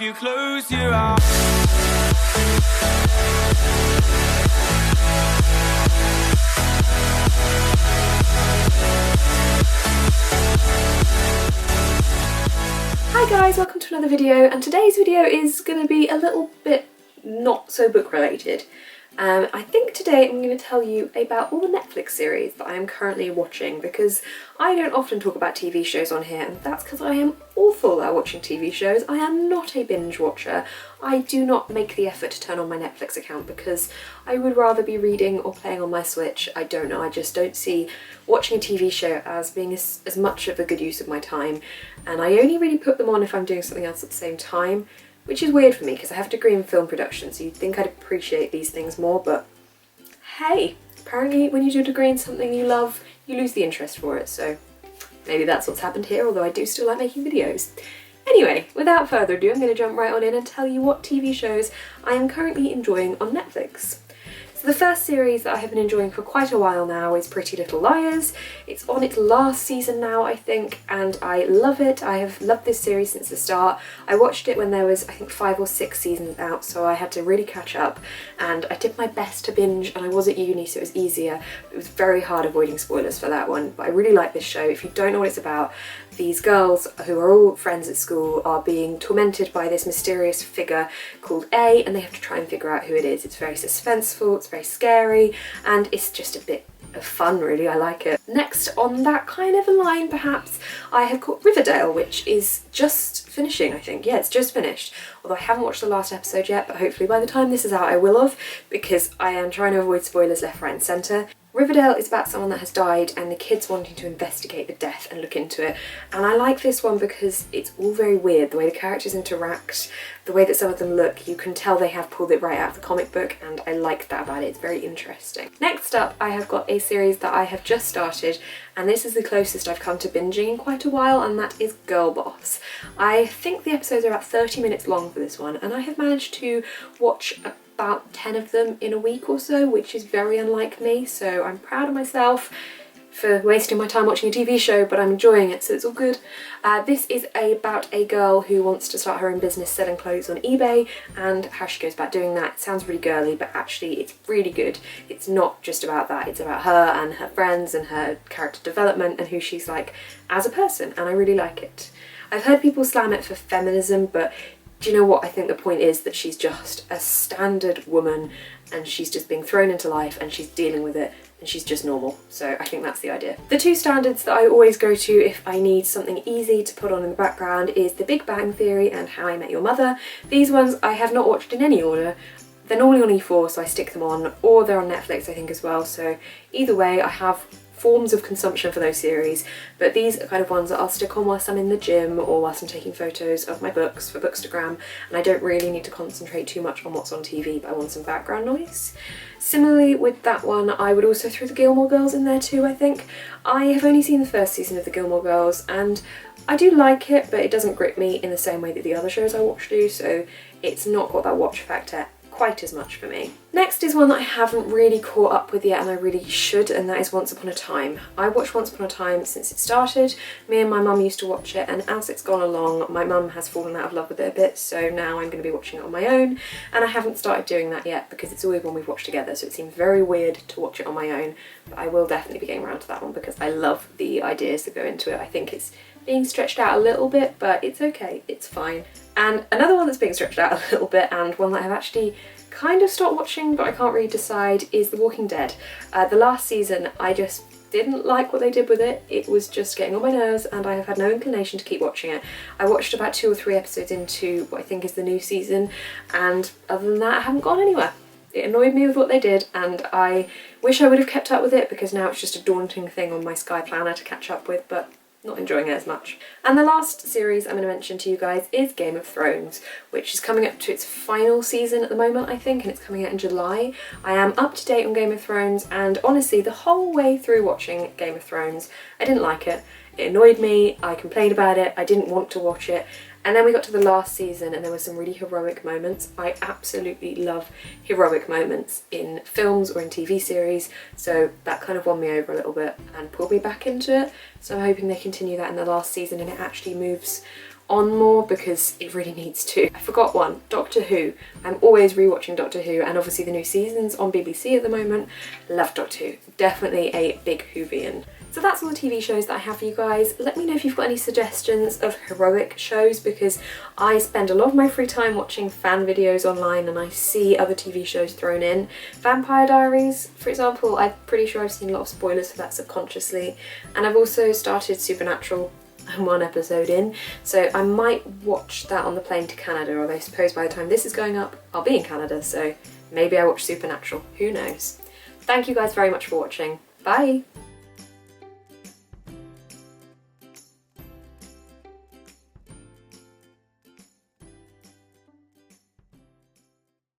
if you close your eyes. Hi guys, welcome to another video, and today's video is going to be a little bit not so book related. I think today I'm going to tell you about all the Netflix series that I am currently watching, because I don't often talk about TV shows on here, and that's because I am awful at watching TV shows. I am not a binge watcher. I do not make the effort to turn on my Netflix account because I would rather be reading or playing on my Switch. I don't know, I just don't see watching a TV show as being as much of a good use of my time, and I only really put them on if I'm doing something else at the same time. Which is weird for me because I have a degree in film production, so you'd think I'd appreciate these things more, but hey, apparently when you do a degree in something you love, you lose the interest for it, so maybe that's what's happened here, although I do still like making videos. Anyway, without further ado, I'm going to jump right on in and tell you what TV shows I am currently enjoying on Netflix. So the first series that I have been enjoying for quite a while now is Pretty Little Liars. It's on its last season now, I think, and I love it. I have loved this series since the start. I watched it when there was, I think, 5 or 6 seasons out, so I had to really catch up, and I did my best to binge, and I was at uni, so it was easier. It was very hard avoiding spoilers for that one, but I really like this show. If you don't know what it's about, these girls, who are all friends at school, are being tormented by this mysterious figure called A, and they have to try and figure out who it is. It's very suspenseful, it's very scary, and it's just a bit of fun, really. I like it. Next on that kind of a line, perhaps, I have got Riverdale, which is just finishing, I think. Yeah, it's just finished. Although I haven't watched the last episode yet, but hopefully by the time this is out I will have, because I am trying to avoid spoilers left, right and centre. Riverdale is about someone that has died and the kids wanting to investigate the death and look into it, and I like this one because it's all very weird. The way the characters interact, the way that some of them look, you can tell they have pulled it right out of the comic book, and I like that about it. It's very interesting. Next up, I have got a series that I have just started, and this is the closest I've come to binging in quite a while, and that is Girl Boss. I think the episodes are about 30 minutes long for this one, and I have managed to watch about 10 of them in a week or so, which is very unlike me, so I'm proud of myself for wasting my time watching a TV show, but I'm enjoying it, so it's all good. This is about a girl who wants to start her own business selling clothes on eBay, and how she goes about doing that. It sounds really girly, but actually it's really good. It's not just about that, it's about her and her friends and her character development and who she's like as a person, and I really like it. I've heard people slam it for feminism, but do you know what? I think the point is that she's just a standard woman, and she's just being thrown into life and she's dealing with it, and she's just normal. So I think that's the idea. The two standards that I always go to if I need something easy to put on in the background is The Big Bang Theory and How I Met Your Mother. These ones I have not watched in any order. They're normally on E4, so I stick them on, or they're on Netflix I think as well, so either way I have forms of consumption for those series, but these are kind of ones that I'll stick on whilst I'm in the gym or whilst I'm taking photos of my books for Bookstagram, and I don't really need to concentrate too much on what's on TV, but I want some background noise. Similarly with that one, I would also throw the Gilmore Girls in there too, I think. I have only seen the first season of the Gilmore Girls, and I do like it, but it doesn't grip me in the same way that the other shows I watch do, so it's not got that watch factor quite as much for me. Next is one that I haven't really caught up with yet, and I really should, and that is Once Upon a Time. I watched Once Upon a Time since it started. Me and my mum used to watch it, and as it's gone along, my mum has fallen out of love with it a bit, so now I'm going to be watching it on my own, and I haven't started doing that yet because it's always one we've watched together, so it seems very weird to watch it on my own, but I will definitely be getting around to that one because I love the ideas that go into it. I think it's being stretched out a little bit, but it's okay, it's fine. And another one that's being stretched out a little bit, and one that I've actually kind of stopped watching but I can't really decide, is The Walking Dead. The last season I just didn't like what they did with it. It was just getting on my nerves, and I have had no inclination to keep watching it. I watched about 2 or 3 episodes into what I think is the new season, and other than that I haven't gone anywhere. It annoyed me with what they did, and I wish I would have kept up with it because now it's just a daunting thing on my Sky Planner to catch up with, but not enjoying it as much. And the last series I'm going to mention to you guys is Game of Thrones, which is coming up to its final season at the moment, I think, and it's coming out in July. I am up to date on Game of Thrones, and honestly, the whole way through watching Game of Thrones, I didn't like it. It annoyed me, I complained about it, I didn't want to watch it, and then we got to the last season and there were some really heroic moments. I absolutely love heroic moments in films or in TV series, so that kind of won me over a little bit and pulled me back into it. So I'm hoping they continue that in the last season and it actually moves on more because it really needs to. I forgot one, Doctor Who. I'm always rewatching Doctor Who, and obviously the new season's on BBC at the moment. Love Doctor Who. Definitely a big Whovian. So that's all the TV shows that I have for you guys. Let me know if you've got any suggestions of heroic shows, because I spend a lot of my free time watching fan videos online and I see other TV shows thrown in. Vampire Diaries, for example, I'm pretty sure I've seen a lot of spoilers for that subconsciously. And I've also started Supernatural. I'm one episode in, so I might watch that on the plane to Canada, although I suppose by the time this is going up, I'll be in Canada, so maybe I watch Supernatural. Who knows? Thank you guys very much for watching. Bye!